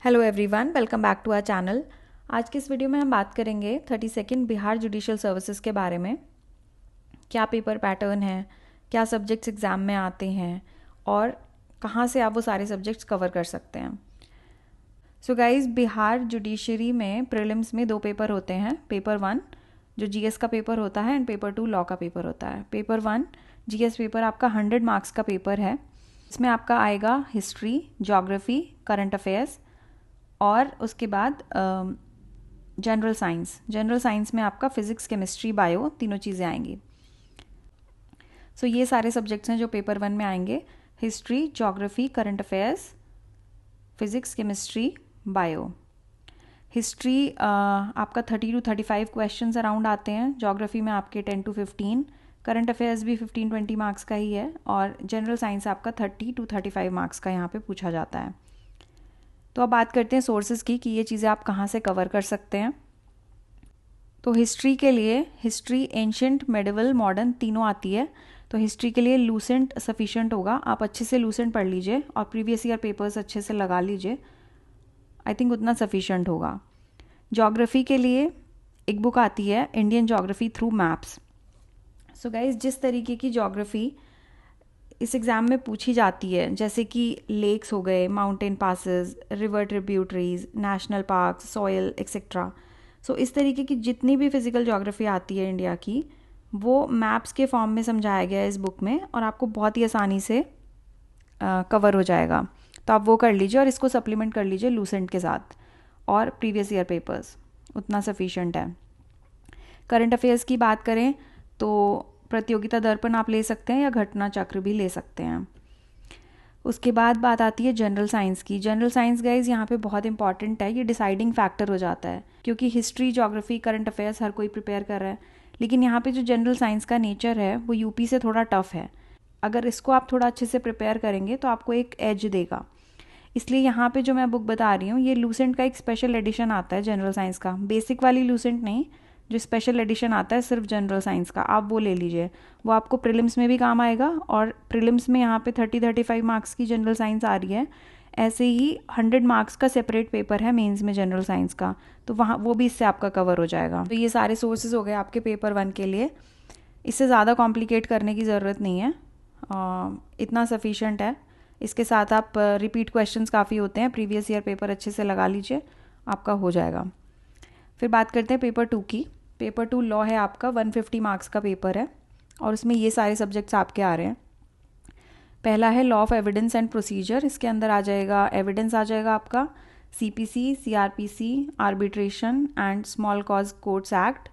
Hello everyone, welcome back to our channel. आज की इस वीडियो में हम बात करेंगे 32nd बिहार जुडिशियल सर्विसेज के बारे में। क्या पेपर पैटर्न है, क्या सब्जेक्ट्स एग्ज़ाम में आते हैं और कहाँ से आप वो सारे सब्जेक्ट्स कवर कर सकते हैं। सो गाइस, बिहार जुडिशरी में प्रीलिम्स में 2 पेपर होते हैं। पेपर 1 जो जीएस का पेपर होता है एंड पेपर 2 लॉ का पेपर होता है। पेपर 1 जीएस पेपर आपका 100 मार्क्स का पेपर है। इसमें आपका आएगा हिस्ट्री, ज्योग्राफी, करंट अफेयर्स और उसके बाद जनरल साइंस में आपका फिज़िक्स, केमिस्ट्री, बायो तीनों चीज़ें आएंगी। सो ये सारे सब्जेक्ट्स हैं जो पेपर 1 में आएंगे। History, geography, current affairs, physics, chemistry, bio. History आपका 30 to 35 क्वेश्चंस अराउंड आते हैं। ज्योग्राफी में आपके 10 to 15, करंट अफेयर्स भी 15-20 मार्क्स का ही है और जनरल साइंस आपका 30 to 35 मार्क्स का यहाँ पे पूछा जाता है। तो अब बात करते हैं सोर्सेज की कि ये चीज़ें आप कहाँ से कवर कर सकते हैं। तो हिस्ट्री के लिए हिस्ट्री एंशिएंट, मेडिवल, मॉडर्न तीनों आती है। तो हिस्ट्री के लिए लूसेंट सफिशिएंट होगा। आप अच्छे से लूसेंट पढ़ लीजिए और प्रीवियस ईयर पेपर्स अच्छे से लगा लीजिए। आई थिंक उतना सफिशिएंट होगा। ज्योग्राफी के लिए एक बुक आती है, Indian geography through maps. So guys, जिस तरीके की ज्योग्राफी इस एग्ज़ाम में पूछी जाती है, जैसे कि लेक्स हो गए, mountain passes, river tributaries, national park, soil etcetera. So इस तरीके की जितनी भी फिज़िकल ज्योग्राफी आती है इंडिया की, वो मैप्स के फॉर्म में समझाया गया है इस बुक में और आपको बहुत ही आसानी से कवर हो जाएगा। तो आप वो कर लीजिए और इसको सप्लीमेंट कर लीजिए लूसेंट के साथ और प्रीवियस ईयर पेपर्स, उतना सफिशेंट है। करंट अफेयर्स की बात करें तो प्रतियोगिता दर्पण आप ले सकते हैं या घटना चक्र भी ले सकते हैं। उसके बाद बात आती है जनरल साइंस की। जनरल साइंस गाइज यहाँ पे बहुत इंपॉर्टेंट है, ये डिसाइडिंग फैक्टर हो जाता है क्योंकि हिस्ट्री, ज्योग्राफी, करंट अफेयर्स हर कोई प्रिपेयर कर रहा है, लेकिन यहाँ पे जो जनरल साइंस का नेचर है वो यूपी से थोड़ा टफ है। अगर इसको आप थोड़ा अच्छे से प्रिपेयर करेंगे तो आपको एक एज देगा। इसलिए यहाँ पे जो मैं बुक बता रही हूँ, ये लूसेंट का एक स्पेशल एडिशन आता है जनरल साइंस का, बेसिक वाली लूसेंट नहीं, जो स्पेशल एडिशन आता है सिर्फ जनरल साइंस का, आप वो ले लीजिए। वो आपको प्रीलिम्स में भी काम आएगा और प्रीलिम्स में यहाँ पे 30-35 मार्क्स की जनरल साइंस आ रही है। ऐसे ही 100 मार्क्स का सेपरेट पेपर है मेंस में जनरल साइंस का, तो वहाँ वो भी इससे आपका कवर हो जाएगा। तो ये सारे सोर्सेज हो गए आपके पेपर 1 के लिए। इससे ज़्यादा कॉम्प्लिकेट करने की ज़रूरत नहीं है, इतना सफिशेंट है। इसके साथ आप रिपीट क्वेश्चंस काफ़ी होते हैं, प्रीवियस ईयर पेपर अच्छे से लगा लीजिए, आपका हो जाएगा। फिर बात करते हैं पेपर 2 की। पेपर 2 लॉ है आपका, 150 मार्क्स का पेपर है और उसमें ये सारे सब्जेक्ट्स आपके आ रहे हैं। पहला है law of evidence and procedure. इसके अंदर आ जाएगा एविडेंस, आ जाएगा आपका CPC, CrPC, arbitration and small cause courts act.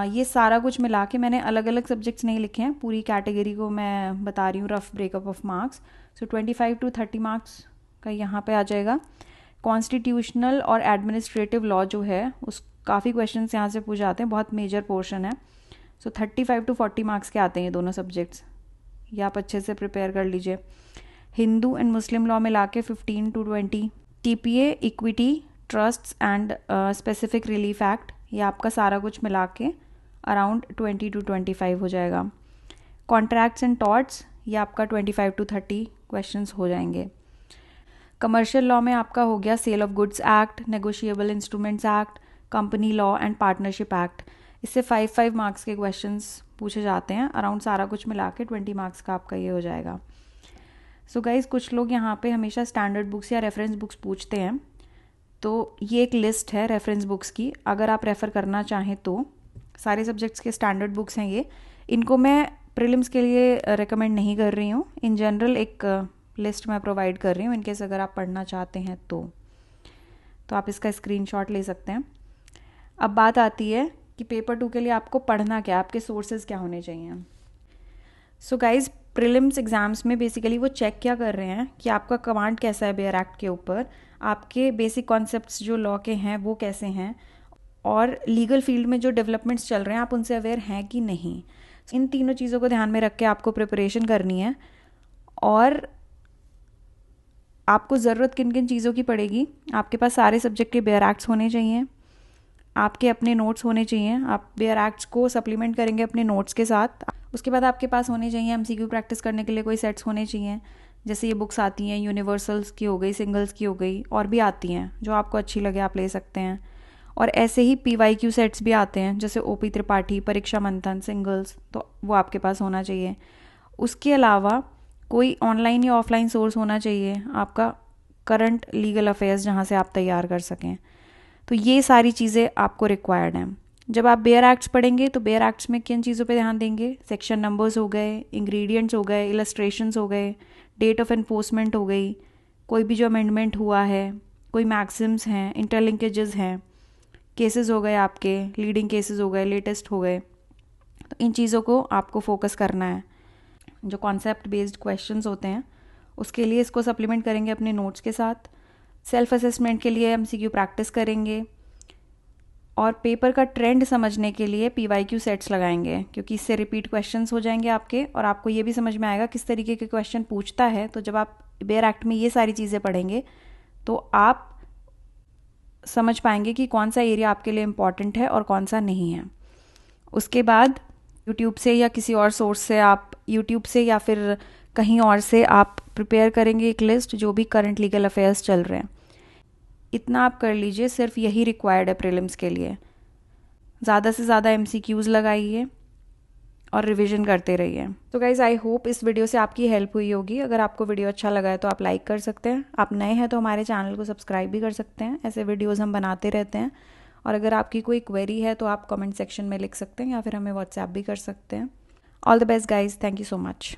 ये सारा कुछ मिला के मैंने अलग अलग सब्जेक्ट्स नहीं लिखे हैं, पूरी कैटेगरी को मैं बता रही हूँ, rough breakup of marks. So 25 to 30 marks का यहाँ पे आ जाएगा। कॉन्स्टिट्यूशनल और एडमिनिस्ट्रेटिव लॉ जो है उस काफ़ी क्वेश्चंस यहाँ से पूछ जाते हैं, बहुत मेजर पोर्शन है। सो 35 to 40 मार्क्स के आते हैं ये दोनों सब्जेक्ट्स, ये आप अच्छे से प्रिपेयर कर लीजिए। हिंदू एंड मुस्लिम लॉ मिला के 15 to 20। TPA, equity, trusts and specific relief act, ये आपका सारा कुछ मिला के अराउंड 20 to 25 हो जाएगा। कॉन्ट्रैक्ट्स एंड टॉर्ट्स, ये आपका 25 to 30 क्वेश्चंस हो जाएंगे। कमर्शियल लॉ में आपका हो गया sale of goods act, negotiable instruments act, company law and partnership act. इससे 5 मार्क्स के क्वेश्चंस पूछे जाते हैं, अराउंड सारा कुछ मिला के 20 मार्क्स का आपका ये हो जाएगा। सो गाइज, कुछ लोग यहाँ पे हमेशा स्टैंडर्ड बुक्स या रेफरेंस बुक्स पूछते हैं, तो ये एक लिस्ट है रेफरेंस बुक्स की, अगर आप रेफ़र करना चाहें तो। सारे सब्जेक्ट्स के स्टैंडर्ड बुक्स हैं ये, इनको मैं प्रीलिम्स के लिए रेकमेंड नहीं कर रही हूँ। इन जनरल एक लिस्ट मैं प्रोवाइड कर रही हूँ, इनकेस अगर आप पढ़ना चाहते हैं तो आप इसका स्क्रीनशॉट ले सकते हैं। अब बात आती है कि पेपर 2 के लिए आपको पढ़ना क्या, आपके सोर्सेज क्या होने चाहिए। सो गाइज, प्रीलिम्स एग्जाम्स में बेसिकली वो चेक क्या कर रहे हैं कि आपका कमांड कैसा है बेयर एक्ट के ऊपर, आपके बेसिक कॉन्सेप्ट्स जो लॉ के हैं वो कैसे हैं, और लीगल फील्ड में जो डेवलपमेंट्स चल रहे हैं आप उनसे अवेयर हैं कि नहीं। इन तीनों चीज़ों को ध्यान में रख के आपको प्रिपरेशन करनी है। और आपको ज़रूरत किन किन चीज़ों की पड़ेगी, आपके पास सारे सब्जेक्ट के बेयर एक्ट्स होने चाहिए, आपके अपने नोट्स होने चाहिए, आप बेयर एक्ट्स को सप्लीमेंट करेंगे अपने नोट्स के साथ। उसके बाद आपके पास होने चाहिए एमसीक्यू प्रैक्टिस करने के लिए कोई सेट्स होने चाहिए, जैसे ये बुक्स आती हैं, यूनिवर्सल्स की हो गई, सिंगल्स की हो गई, और भी आती हैं, जो आपको अच्छी लगे आप ले सकते हैं। और ऐसे ही PYQ सेट्स भी आते हैं, जैसे OP त्रिपाठी, परीक्षा मंथन, सिंगल्स, तो वो आपके पास होना चाहिए। उसके अलावा कोई ऑनलाइन या ऑफलाइन सोर्स होना चाहिए आपका, करंट लीगल अफेयर्स जहाँ से आप तैयार कर सकें। तो ये सारी चीज़ें आपको रिक्वायर्ड हैं। जब आप बेयर एक्ट्स पढ़ेंगे तो बेयर एक्ट्स में किन चीज़ों पे ध्यान देंगे? सेक्शन नंबर्स हो गए, इंग्रेडिएंट्स हो गए, इलस्ट्रेशंस हो गए, डेट ऑफ एनफोर्समेंट हो गई, कोई भी जो अमेंडमेंट हुआ है, कोई मैक्सिम्स हैं, इंटरलिंकेजेस हैं, केसेस हो गए आपके, लीडिंग केसेस हो गए, लेटेस्ट हो गए। तो इन चीज़ों को आपको फोकस करना है। जो कॉन्सेप्ट बेस्ड क्वेश्चंस होते हैं उसके लिए इसको सप्लीमेंट करेंगे अपने नोट्स के साथ। सेल्फ असेसमेंट के लिए MCQ प्रैक्टिस करेंगे, और पेपर का ट्रेंड समझने के लिए PYQ सेट्स लगाएंगे, क्योंकि इससे रिपीट क्वेश्चंस हो जाएंगे आपके, और आपको ये भी समझ में आएगा किस तरीके के क्वेश्चन पूछता है। तो जब आप बेयर एक्ट में ये सारी चीज़ें पढ़ेंगे तो आप समझ पाएंगे कि कौन सा एरिया आपके लिए इम्पॉर्टेंट है और कौन सा नहीं है। उसके बाद यूट्यूब से या किसी और सोर्स से, आप यूट्यूब से या फिर कहीं और से आप प्रिपेयर करेंगे एक लिस्ट जो भी करंट लीगल अफेयर्स चल रहे हैं। इतना आप कर लीजिए, सिर्फ यही रिक्वायर्ड है प्रीलिम्स के लिए। ज़्यादा से ज़्यादा MCQs लगाइए और रिवीजन करते रहिए। तो गाइज़, आई होप इस वीडियो से आपकी हेल्प हुई होगी। अगर आपको वीडियो अच्छा लगा है तो आप लाइक कर सकते हैं। आप नए हैं तो हमारे चैनल को सब्सक्राइब भी कर सकते हैं, ऐसे वीडियोज़ हम बनाते रहते हैं। और अगर आपकी कोई क्वेरी है तो आप कमेंट सेक्शन में लिख सकते हैं या फिर हमें व्हाट्सएप भी कर सकते हैं। All the best guys, thank you so much.